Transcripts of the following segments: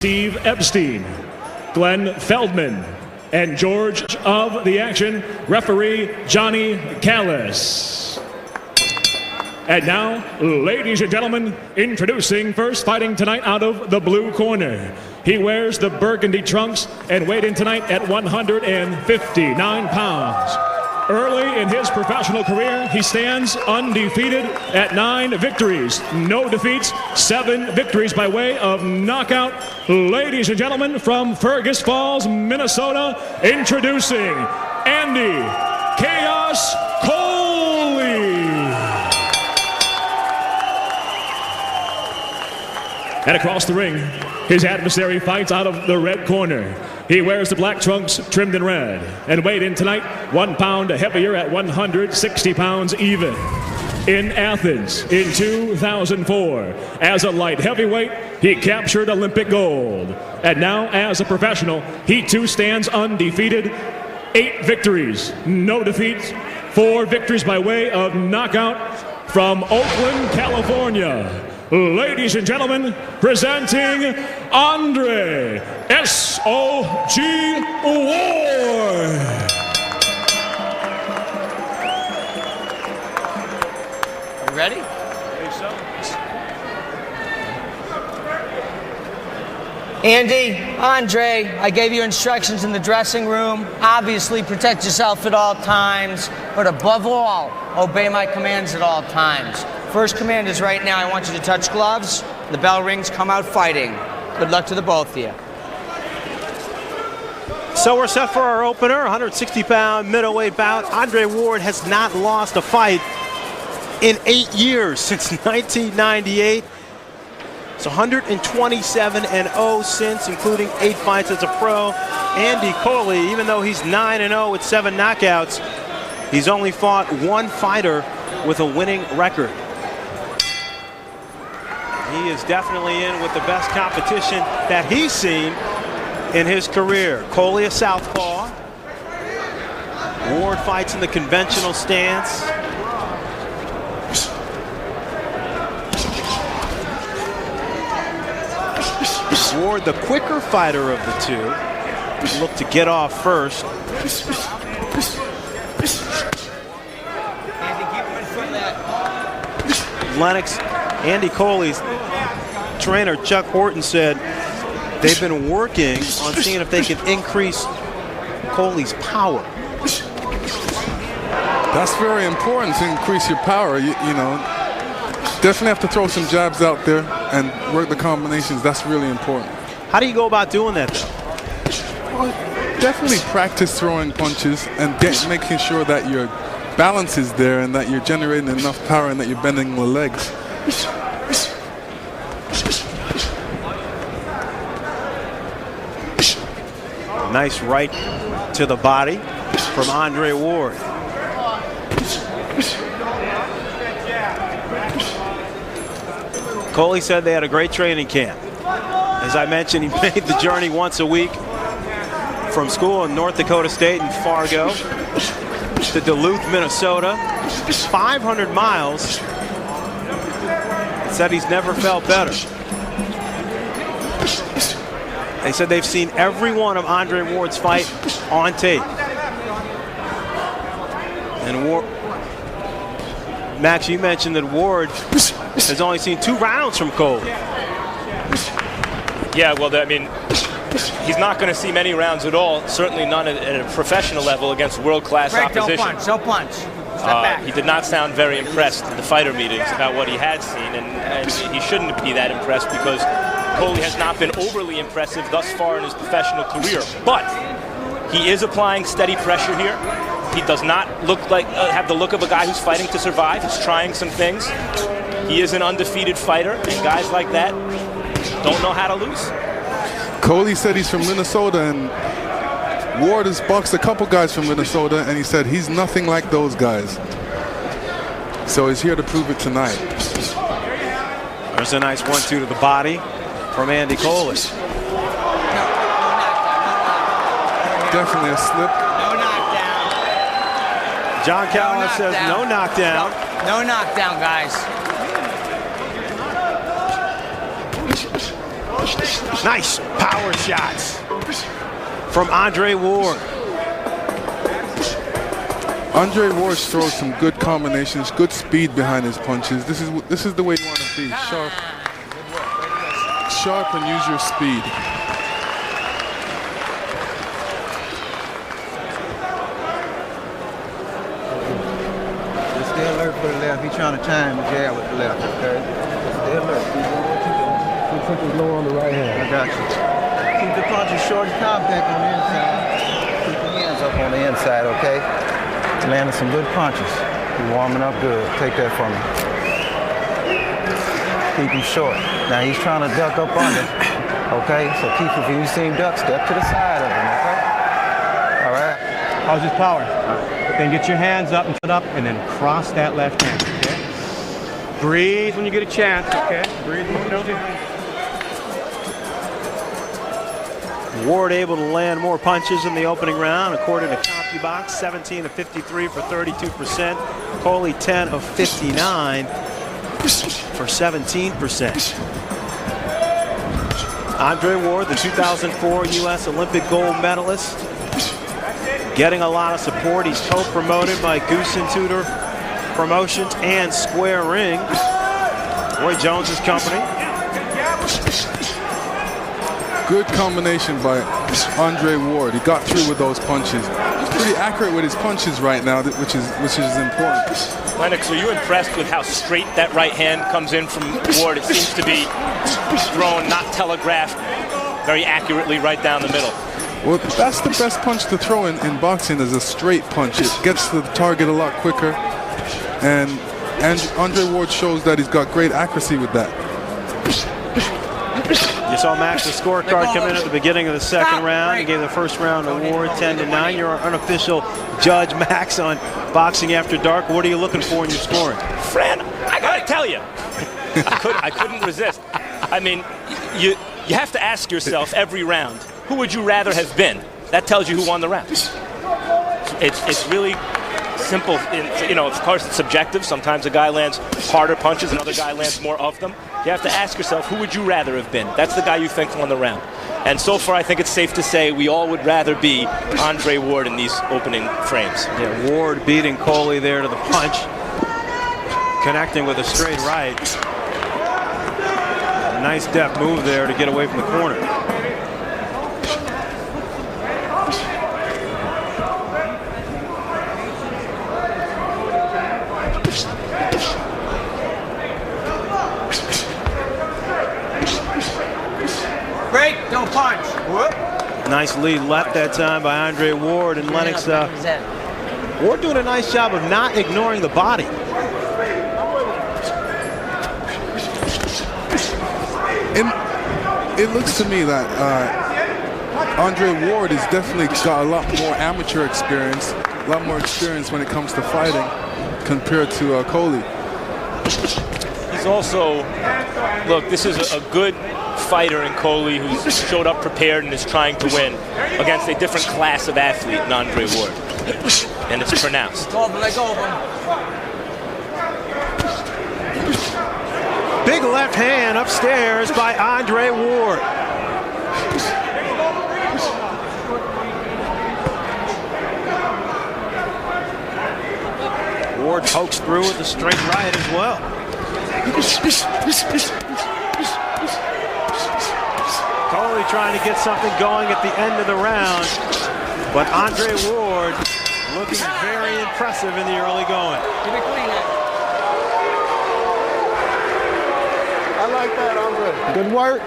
Steve Epstein, Glenn Feldman, and George of the action, referee Johnny Callis. And now, ladies and gentlemen, introducing first, fighting tonight out of the blue corner. He wears the burgundy trunks and weighed in tonight at 159 pounds. Early in his professional career, he stands undefeated at 9 victories, no defeats, 7 victories by way of knockout. Ladies and gentlemen, from Fergus Falls, Minnesota, introducing Andy Chaos Kolle. And across the ring, his adversary fights out of the red corner. He wears the black trunks trimmed in red and weighed in tonight 1 pound heavier at 160 pounds even. In Athens in 2004, as a light heavyweight, he captured Olympic gold. And now, as a professional, he too stands undefeated. 8 victories, no defeats, 4 victories by way of knockout. From Oakland, California, ladies and gentlemen, presenting Andre S.O.G. Ward. You ready? I think so. Andy, Andre, I gave you instructions in the dressing room. Obviously, protect yourself at all times, but above all, obey my commands at all times. First command is right now, I want you to touch gloves. The bell rings, come out fighting. Good luck to the both of you. So we're set for our opener, 160-pound middleweight bout. Andre Ward has not lost a fight in 8 years, since 1998. It's 127-0 since, including 8 fights as a pro. Andy Kolle, even though he's 9-0 with 7 knockouts, he's only fought 1 fighter with a winning record. He is definitely in with the best competition that he's seen in his career. Kolle, a southpaw. Ward fights in the conventional stance. Ward, the quicker fighter of the two, look to get off first. Lennox, Andy Colle's trainer Chuck Horton said they've been working on seeing if they can increase Colle's power. That's very important, to increase your power. You know, definitely have to throw some jabs out there and work the combinations. That's really important. How do you go about doing that, though? Well, definitely practice throwing punches and making sure that your balance is there and that you're generating enough power and that you're bending the legs. Nice right to the body from Andre Ward. Kolle said they had a great training camp. As I mentioned, he made the journey once a week from school in North Dakota State and Fargo to Duluth, Minnesota. 500 miles. Said he's never felt better. They said they've seen every one of Andre Ward's fight on tape. And Ward, Max, you mentioned that Ward has only seen 2 rounds from Kolle. Yeah, well, I mean, he's not going to see many rounds at all, certainly none at a professional level against world-class opposition. Don't punch, don't punch. Step back. He did not sound very impressed at the fighter meetings about what he had seen, and he shouldn't be that impressed because Kolle has not been overly impressive thus far in his professional career. But he is applying steady pressure here. He does not look like have the look of a guy who's fighting to survive. He's trying some things. He is an undefeated fighter, and guys like that don't know how to lose. Kolle said he's from Minnesota, and Ward has boxed a couple guys from Minnesota, and he said he's nothing like those guys. So he's here to prove it tonight. There's a nice 1-2 to the body from Andy Kolle. Definitely a slip. No knockdown. John Callis says no knockdown. No knockdown, guys. Nice power shots from Andre Ward. Andre Ward throws some good combinations, good speed behind his punches. This is the way you want to be. Sharp and use your speed. Just stay alert for the left. He's trying to time the jab with the left, okay? Stay alert. Keep punches low on the right hand. I got you. Keep the punches short and compact on the inside. Keep the hands up on the inside, okay? Landing some good punches. You're warming up good. Take that from me. Keep him short. Now he's trying to duck up under. Okay? So keep him. If you see him duck, step to the side of him, okay? All right? How's his power? Then get your hands up and put up and then cross that left hand, okay? Breathe when you get a chance, okay? Breathe when you get a chance. Ward able to land more punches in the opening round, according to CompuBox, 17 of 53 for 32%. Kolle 10 of 59 for 17%. Andre Ward, the 2004 U.S. Olympic gold medalist, getting a lot of support. He's co-promoted by Goose and Tudor Promotions and Square Ring, Roy Jones's company. Good combination by Andre Ward. He got through with those punches. He's pretty accurate with his punches right now, which is important. Lennox, are you impressed with how straight that right hand comes in from Ward? It seems to be thrown, not telegraphed, very accurately right down the middle. Well, that's the best punch to throw in boxing, is a straight punch. It gets to the target a lot quicker. And Andre Ward shows that he's got great accuracy with that. You saw Max the scorecard come in at the beginning of the second round. He gave the first round award 10-9. You're our unofficial judge, Max, on Boxing After Dark. What are you looking for in your scoring? Fran, I gotta tell you, I couldn't resist. I mean, you have to ask yourself every round, who would you rather have been? That tells you who won the round. It's really simple. You know, of course, it's subjective. Sometimes a guy lands harder punches, another guy lands more of them. You have to ask yourself, who would you rather have been? That's the guy you think won the round. And so far, I think it's safe to say we all would rather be Andre Ward in these opening frames. Yeah, Ward beating Kolle there to the punch, connecting with a straight right. A nice deft move there to get away from the corner. Break, don't punch. Whoop. Nice lead left that time by Andre Ward, and Lennox Ward doing a nice job of not ignoring the body. It looks to me that Andre Ward has definitely got a lot more amateur experience, a lot more experience when it comes to fighting compared to Kolle. He's also, look, this is a good fighter in Kolle who's showed up prepared and is trying to win against a different class of athlete in Andre Ward. And it's pronounced. Let go of him. Big left hand upstairs by Andre Ward. Ward pokes through with a straight right as well. Kolle trying to get something going at the end of the round, but Andre Ward looking very impressive in the early going. Give it clean. I like that, Andre. Good work.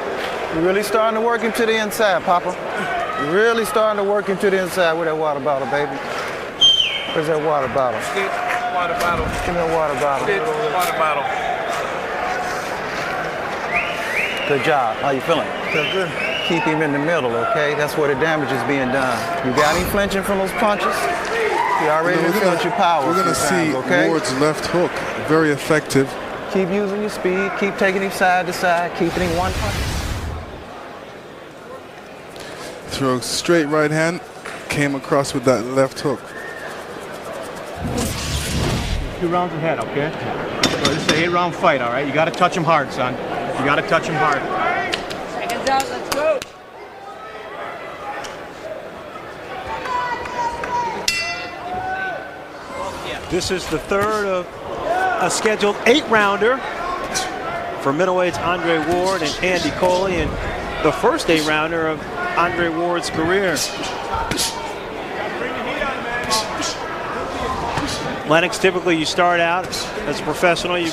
You're really starting to work him to the inside, Papa. You're really starting to work him to the inside with that water bottle, baby. Where's that water bottle? Water bottle. Give me a water bottle. Water bottle. Good job. How you feeling? Feel good. Keep him in the middle, okay? That's where the damage is being done. You got him flinching from those punches? You already felt your power. We're going to see okay? Ward's left hook, very effective. Keep using your speed. Keep taking him side to side. Keeping him one punch. Throw straight right hand, came across with that left hook. 2 rounds ahead, okay? So this is an 8-round fight, all right? You got to touch him hard, son. You got to touch him hard. Seconds This is the third of a scheduled 8-rounder for middleweights Andre Ward and Andy Kolle, and the first 8-rounder of Andre Ward's career. Lennox, typically you start out as a professional, you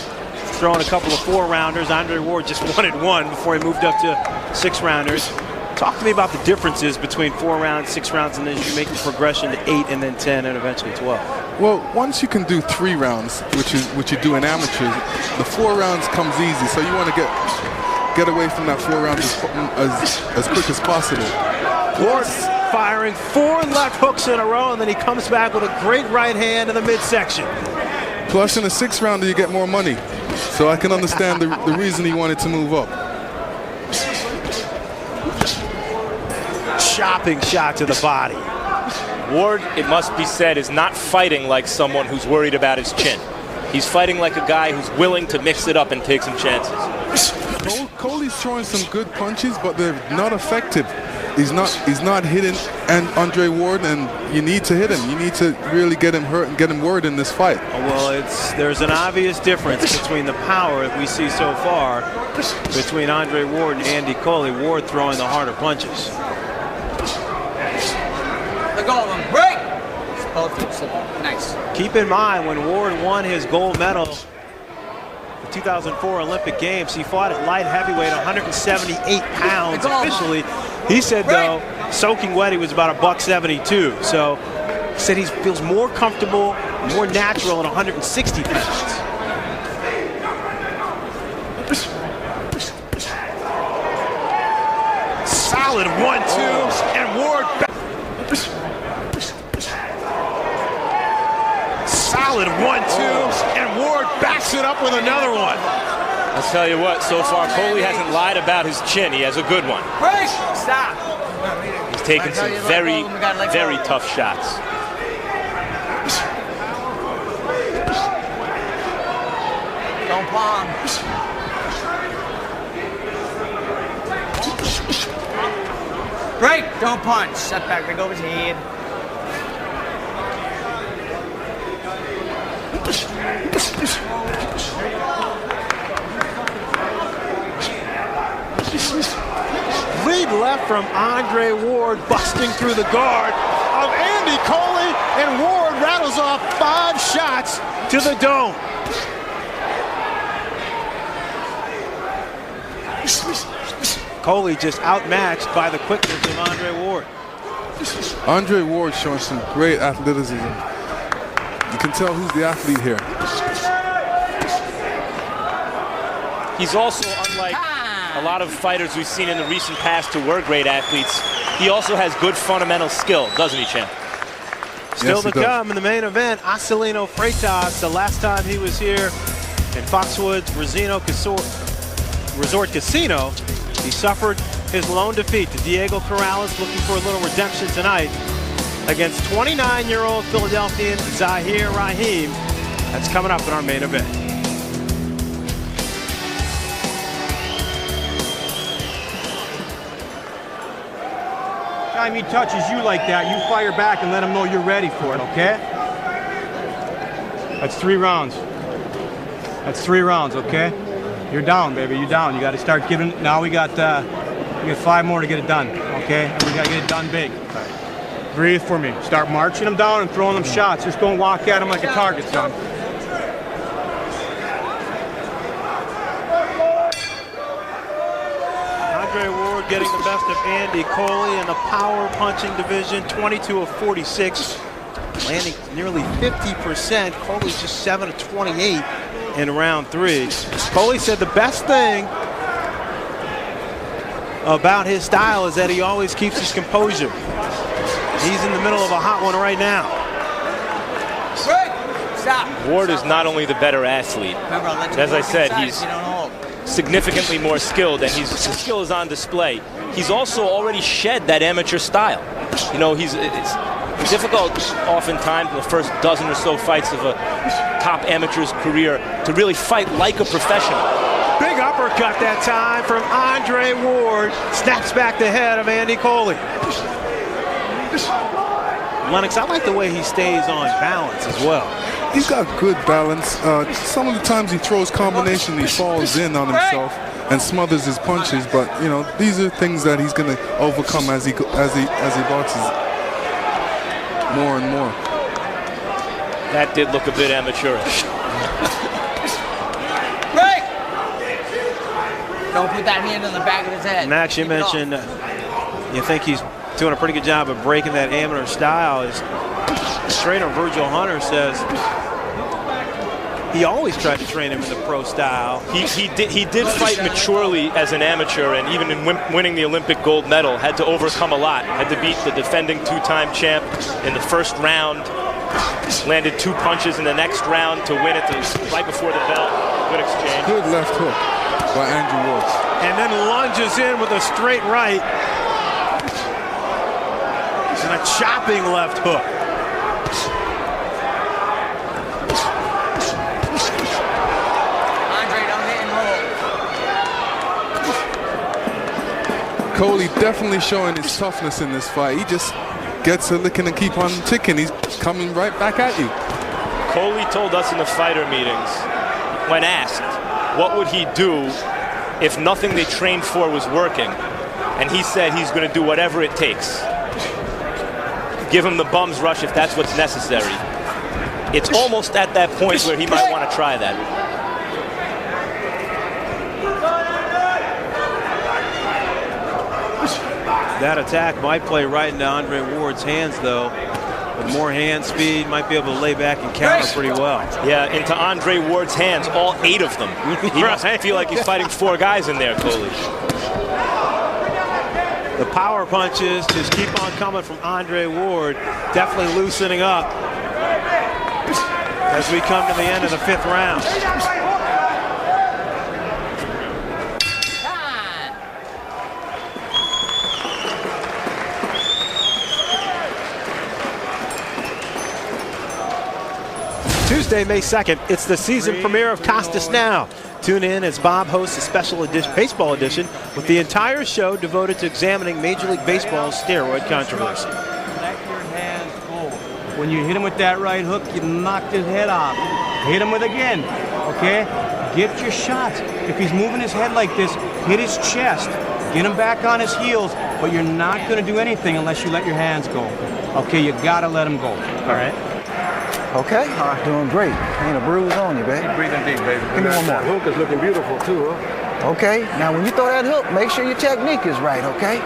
throw in a couple of 4-rounders. Andre Ward just wanted one before he moved up to 6-rounders. Talk to me about the differences between 4 rounds, 6 rounds, and then you make the progression to 8 and then 10 and eventually 12. Well, once you can do 3 rounds, which you do in amateurs, the 4 rounds comes easy. So you want to get away from that 4 rounds as quick as possible. Ward firing 4 left hooks in a row, and then he comes back with a great right hand in the midsection. Plus, in a 6-rounder, you get more money. So I can understand the reason he wanted to move up. Chopping shot to the body. Ward, it must be said, is not fighting like someone who's worried about his chin. He's fighting like a guy who's willing to mix it up and take some chances. Coley's throwing some good punches, but they're not effective. He's not hitting and Andre Ward, and you need to hit him. You need to really get him hurt and get him worried in this fight. Well, there's an obvious difference between the power that we see so far between Andre Ward and Andy Kolle. Ward throwing the harder punches. They're going break. Both nice. Keep in mind, when Ward won his gold medal the 2004 Olympic Games, he fought at light heavyweight, 178 pounds officially. He said, though, soaking wet, he was about $172. So he said he feels more comfortable, more natural at 160 pounds. Solid 1-2, and Ward solid 1-2, and Ward backs it up with another one. I'll tell you what, so far Kolle hasn't lied about his chin. He has a good one. Break. Stop. He's taken some very, very tough shots. Don't palm. Break. Don't punch. Step back. Break over his head. Lead left from Andre Ward, busting through the guard of Andy Kolle, and Ward rattles off 5 shots to the dome. Kolle just outmatched by the quickness of Andre Ward. Andre Ward showing some great athleticism. You can tell who's the athlete here. He's also, unlike a lot of fighters we've seen in the recent past who were great athletes, he also has good fundamental skill, doesn't he, champ? Still to come in the main event, Acelino Freitas, the last time he was here in Foxwoods Resort Casino, he suffered his lone defeat to Diego Corrales, looking for a little redemption tonight against 29-year-old Philadelphian Zahir Rahim. That's coming up in our main event. Time he touches you like that, you fire back and let him know you're ready for it, okay? That's 3 rounds. That's 3 rounds, okay? You're down, baby, you're down. You got to start giving. Now we got 5 more to get it done, okay? And we got to get it done big. Breathe for me. Start marching them down and throwing them shots. Just don't walk at them like a target, son. Andre Ward getting the best of Andy Kolle in the power punching division, 22 of 46, landing nearly 50%. Coley's just 7 of 28 in round 3. Kolle said the best thing about his style is that he always keeps his composure. He's in the middle of a hot one right now. Stop. Ward is not only the better athlete, as I said, he's significantly more skilled, and his skill is on display. He's also already shed that amateur style. You know, it's difficult oftentimes in the first dozen or so fights of a top amateur's career to really fight like a professional. Big uppercut that time from Andre Ward. Snaps back the head of Andy Kolle. Lennox, I like the way he stays on balance as well. he's got good balance. Some of the times he throws combination, he falls in on himself and smothers his punches. But you know, these are things that he's going to overcome as he boxes more and more. That did look a bit amateurish. Don't put that hand on the back of his head. Max, you mentioned you think he's doing a pretty good job of breaking that amateur style. His trainer, Virgil Hunter, says he always tried to train him in the pro style. He did fight maturely as an amateur, and even in winning the Olympic gold medal, had to overcome a lot. Had to beat the defending two-time champ in the first round. Landed 2 punches in the next round to win it right before the bell. Good exchange. Good left hook by Andrew Woods. And then lunges in with a straight right. And a chopping left hook. Andre, don't hit and roll. Kolle definitely showing his toughness in this fight. He just gets a licking and keep on ticking. He's coming right back at you. Kolle told us in the fighter meetings, when asked, what would he do if nothing they trained for was working? And he said he's going to do whatever it takes. Give him the bum's rush if that's what's necessary. It's almost at that point where he might want to try that. That attack might play right into Andre Ward's hands, though. With more hand speed, might be able to lay back and counter pretty well. Yeah, into Andre Ward's hands, all 8 of them. He must feel like he's fighting 4 guys in there, Kolle. The power punches just keep on coming from Andre Ward, definitely loosening up as we come to the end of the 5th round. Tuesday, May 2nd, it's the season premiere of Costas Now. Tune in as Bob hosts a special baseball edition with the entire show devoted to examining Major League Baseball's steroid controversy. Let your hands go. When you hit him with that right hook, you knocked his head off. Hit him with again, okay? Get your shots. If he's moving his head like this, hit his chest. Get him back on his heels, but you're not going to do anything unless you let your hands go. Okay, you got to let him go, all right? Okay, doing great. Ain't a bruise on you, baby. Keep breathing deep, baby. Give me one more. That hook is looking beautiful, too, huh? Okay, now when you throw that hook, make sure your technique is right, okay?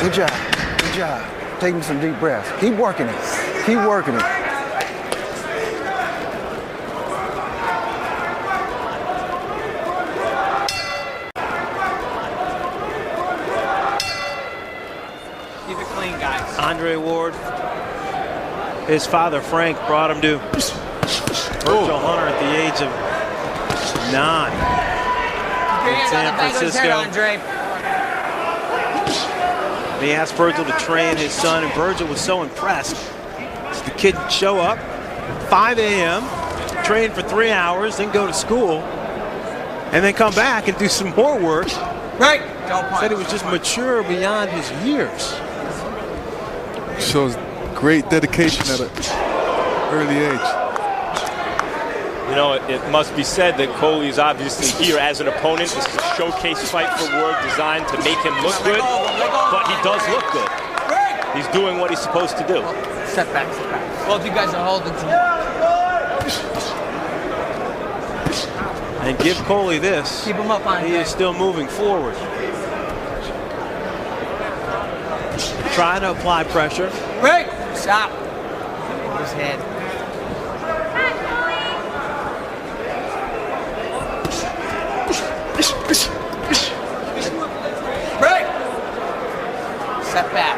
Good job, good job. Taking some deep breaths. Keep working it, keep working it. Keep it clean, guys. Andre Ward, his father Frank brought him to Virgil Hunter at the age of 9 in San Francisco. He asked Virgil to train his son, and Virgil was so impressed. So the kid would show up 5 a.m., train for 3 hours, then go to school, and then come back and do some more work. Right. Don't punch. Said he was just mature beyond his years. Shows great dedication at an early age. You know, it must be said that Kolle is obviously here as an opponent. This is a showcase fight for Ward designed to make him look good, but he does look good. He's doing what he's supposed to do. Step back, step back. Both you guys are holding to And give Kolle this. Keep him up on He is still moving forward. Trying to apply pressure. Right. Stop. His head. Right. Step back.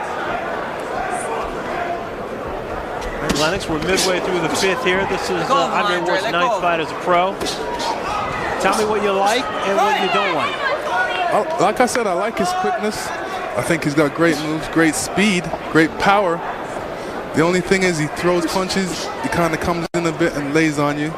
Lennox, we're midway through the 5th here. This is Andre Ward's 9th fight as a pro. Tell me what you like and what you don't like. Like I said, I like his quickness. I think he's got great moves, great speed, great power. The only thing is he throws punches, he kind of comes in a bit and lays on you.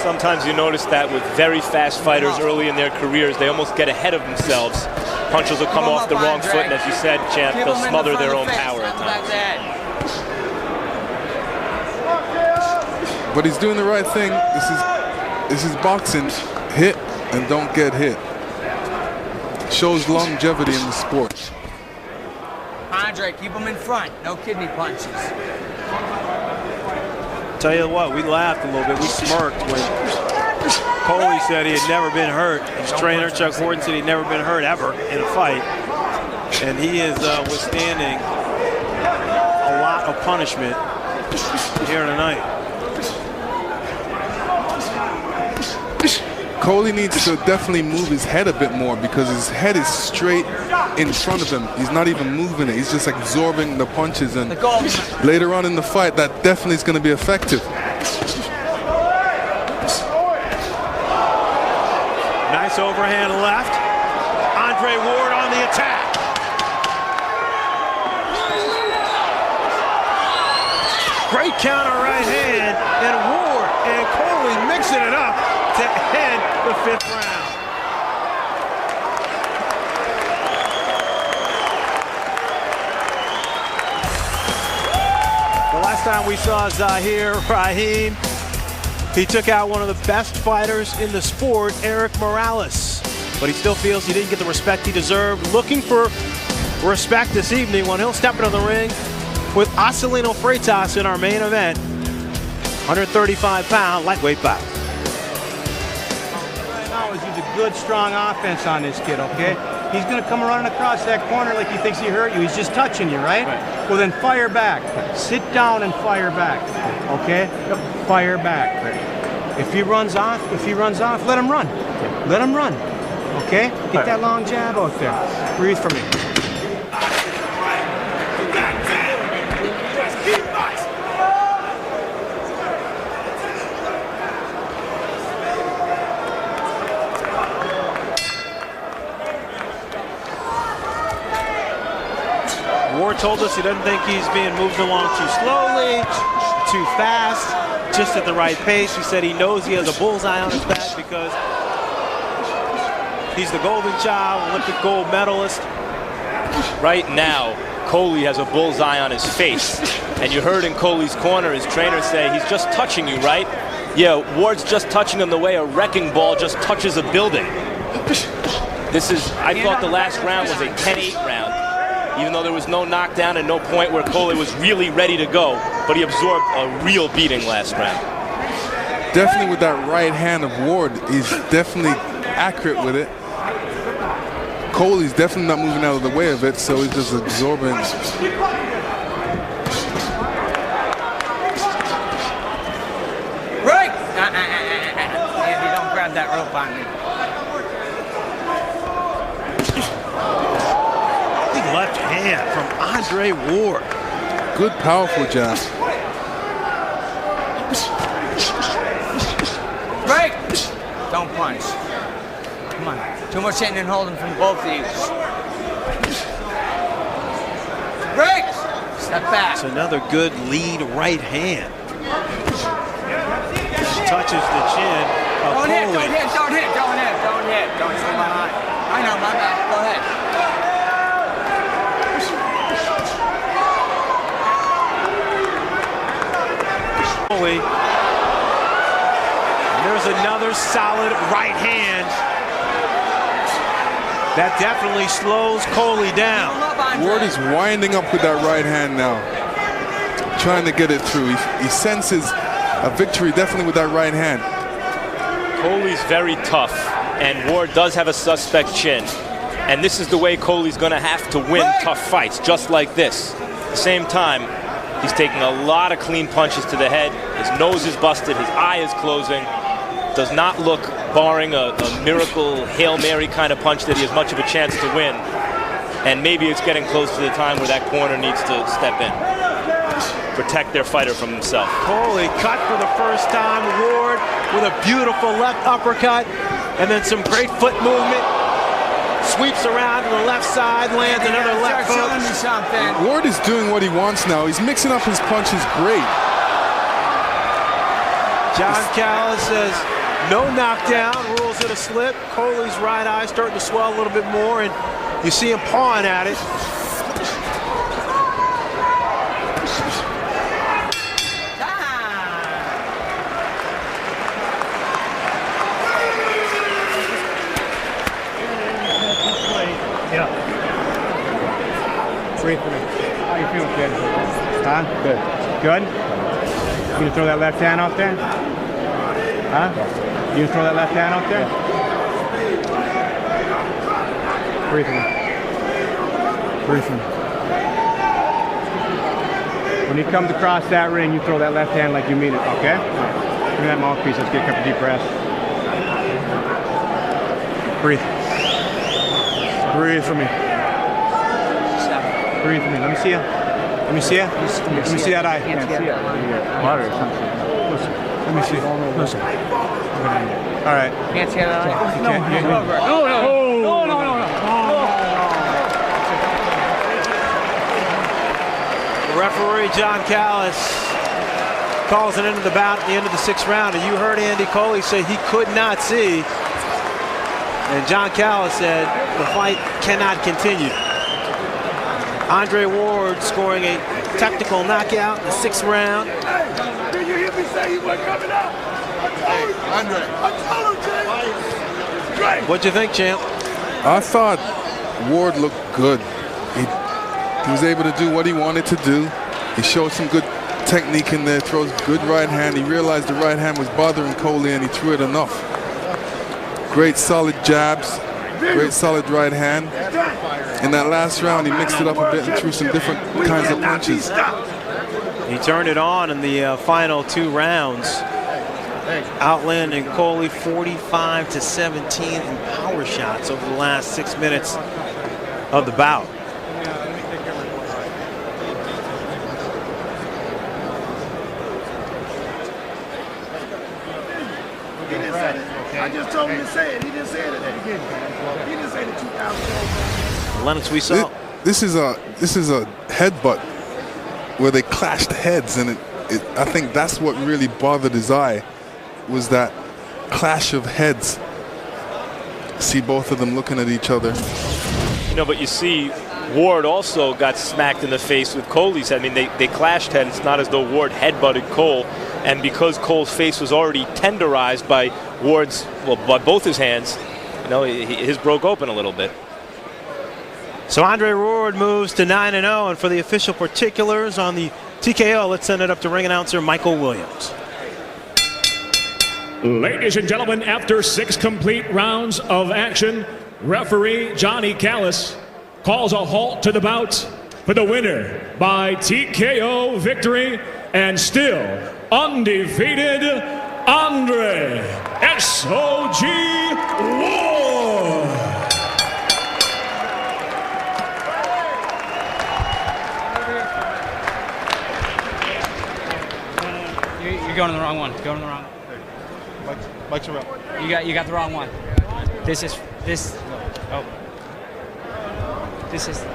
Sometimes you notice that with very fast fighters early in their careers, they almost get ahead of themselves. Punches will come off the wrong foot, and as you said, Champ, they'll smother their own power at times. But he's doing the right thing. This is boxing. Hit and don't get hit. Shows longevity in the sport. Andre, keep him in front. No kidney punches. Tell you what, we laughed a little bit. We smirked when Kolle said he had never been hurt. His trainer, Chuck Horton, said he'd never been hurt ever in a fight. And he is withstanding a lot of punishment here tonight. Kolle needs to definitely move his head a bit more because his head is straight in front of him. He's not even moving it. He's just absorbing the punches, and later on in the fight, that definitely is going to be effective. Nice overhand left. Andre Ward on the attack. Great counter right hand, and Ward and Kolle mixing it up to end the 5th round. The last time we saw Zahir Rahim, he took out one of the best fighters in the sport, Eric Morales. But he still feels he didn't get the respect he deserved. Looking for respect this evening when he'll step into the ring with Acelino Freitas in our main event. 135-pound lightweight bout. Right now is use a good, strong offense on this kid, okay? He's going to come running across that corner like he thinks he hurt you. He's just touching you, right? Well, then fire back. Sit down and fire back, okay? Fire back. If he runs off, let him run. Let him run, okay? Get that long jab out there. Breathe for me. Ward told us he doesn't think he's being moved along too slowly, too fast, just at the right pace. He said he knows he has a bullseye on his back because he's the golden child, Olympic gold medalist. Right now, Kolle has a bullseye on his face. And you heard in Colle's corner his trainer say, he's just touching you, right? Yeah, Ward's just touching him the way a wrecking ball just touches a building. I thought the last round was a 10-8 round. Even though there was no knockdown and no point where Kolle was really ready to go, but he absorbed a real beating last round. Definitely with that right hand of Ward, he's definitely accurate with it. Coley's definitely not moving out of the way of it, so he's just absorbing. Right! Andy, don't grab that rope on me. Left hand from Andre Ward. Good, powerful jab. Break! Don't punch. Come on. Too much hitting and holding from both of you. Break! Step back. It's another good lead right hand. Touches the chin of Don't hit, Kolle. don't hit, don't hit, don't hit, don't hit. Don't hit my eye. I know, my bad. Go ahead. And there's another solid right hand. That definitely slows Kolle down. Ward is winding up with that right hand now, trying to get it through. He senses a victory definitely with that right hand. Colle's very tough, and Ward does have a suspect chin. And this is the way Colle's going to have to win tough fights, just like this. At the same time, he's taking a lot of clean punches to the head. His nose is busted. His eye is closing. Does not look, barring a miracle Hail Mary kind of punch, that he has much of a chance to win. And maybe it's getting close to the time where that corner needs to step in. Protect their fighter from himself. Kolle cut for the first time. Ward with a beautiful left uppercut. And then some great foot movement. Sweeps around to the left side, lands another left hook. Ward is doing what he wants now. He's mixing up his punches great. John Callis says No knockdown, rules it a slip. Coley's right eye starting to swell a little bit more, and you see him pawing at it. Yeah. Breathe for me. How you feeling, kid? Huh? Good. Good? You gonna throw that left hand out there? Huh? You gonna throw that left hand out there? Breathe for me. Breathe for me. When he comes across that ring, you throw that left hand like you mean it, okay? Give me that mouthpiece. Let's get a couple deep breaths. Breathe. Breathe for me. Breathe for me. Let me see you. Let me see you. Let me see that eye. Water or something. Listen. Let me see. Listen. All right. Can't see that eye? No. Referee John Callis calls it into the bout at the end of the 6th round, and you heard Andy Coley say he could not see. And John Callis said the fight cannot continue. Andre Ward scoring a technical knockout in the 6th round. Did you hear me say he wasn't coming out? I told him, Jay. What'd you think, champ? I thought Ward looked good. He was able to do what he wanted to do. He showed some good technique in there, throws good right hand. He realized the right hand was bothering Kolle, and he threw it enough. Great solid jabs, great solid right hand. In that last round, he mixed it up a bit and threw some different kinds of punches. He turned it on in the final 2 rounds, outlanding Kolle 45-17 in power shots over the last 6 minutes of the bout. I just told him to say it. He didn't say it today. He didn't say the 2000. Lennox, we saw. This is a headbutt where they clashed heads, and I think that's what really bothered his eye, was that clash of heads. See both of them looking at each other. You know, but you see Ward also got smacked in the face with Coley's head. I mean, they clashed heads. It's not as though Ward headbutted Cole. And because Cole's face was already tenderized by Ward's, well, by both his hands, you know, his broke open a little bit. So Andre Ward moves to 9-0, and for the official particulars on the TKO, let's send it up to ring announcer Michael Williams. Ladies and gentlemen, after 6 complete rounds of action, referee Johnny Callis calls a halt to the bout for the winner by TKO victory and still undefeated Andre S.O.G. Ward. You're going to the wrong one. Going to the wrong. Mike's around. You got the wrong one. This. Oh. This is. We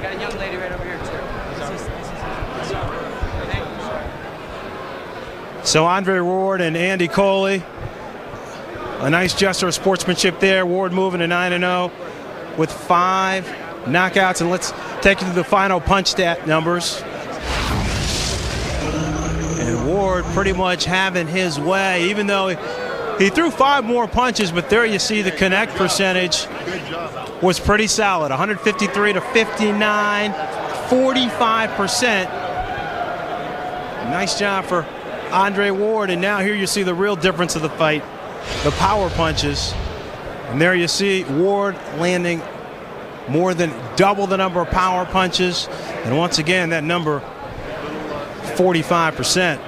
got a young lady right over here too. So Andre Ward and Andy Coley, a nice gesture of sportsmanship there. Ward moving to 9-0 with 5 knockouts, and let's take you to the final punch stat numbers. And Ward pretty much having his way, even though he threw 5 more punches, but there you see the connect percentage was pretty solid. 153 to 59, 45%. Nice job for Andre Ward, and now here you see the real difference of the fight, the power punches. And there you see Ward landing more than double the number of power punches, and once again that number 45%.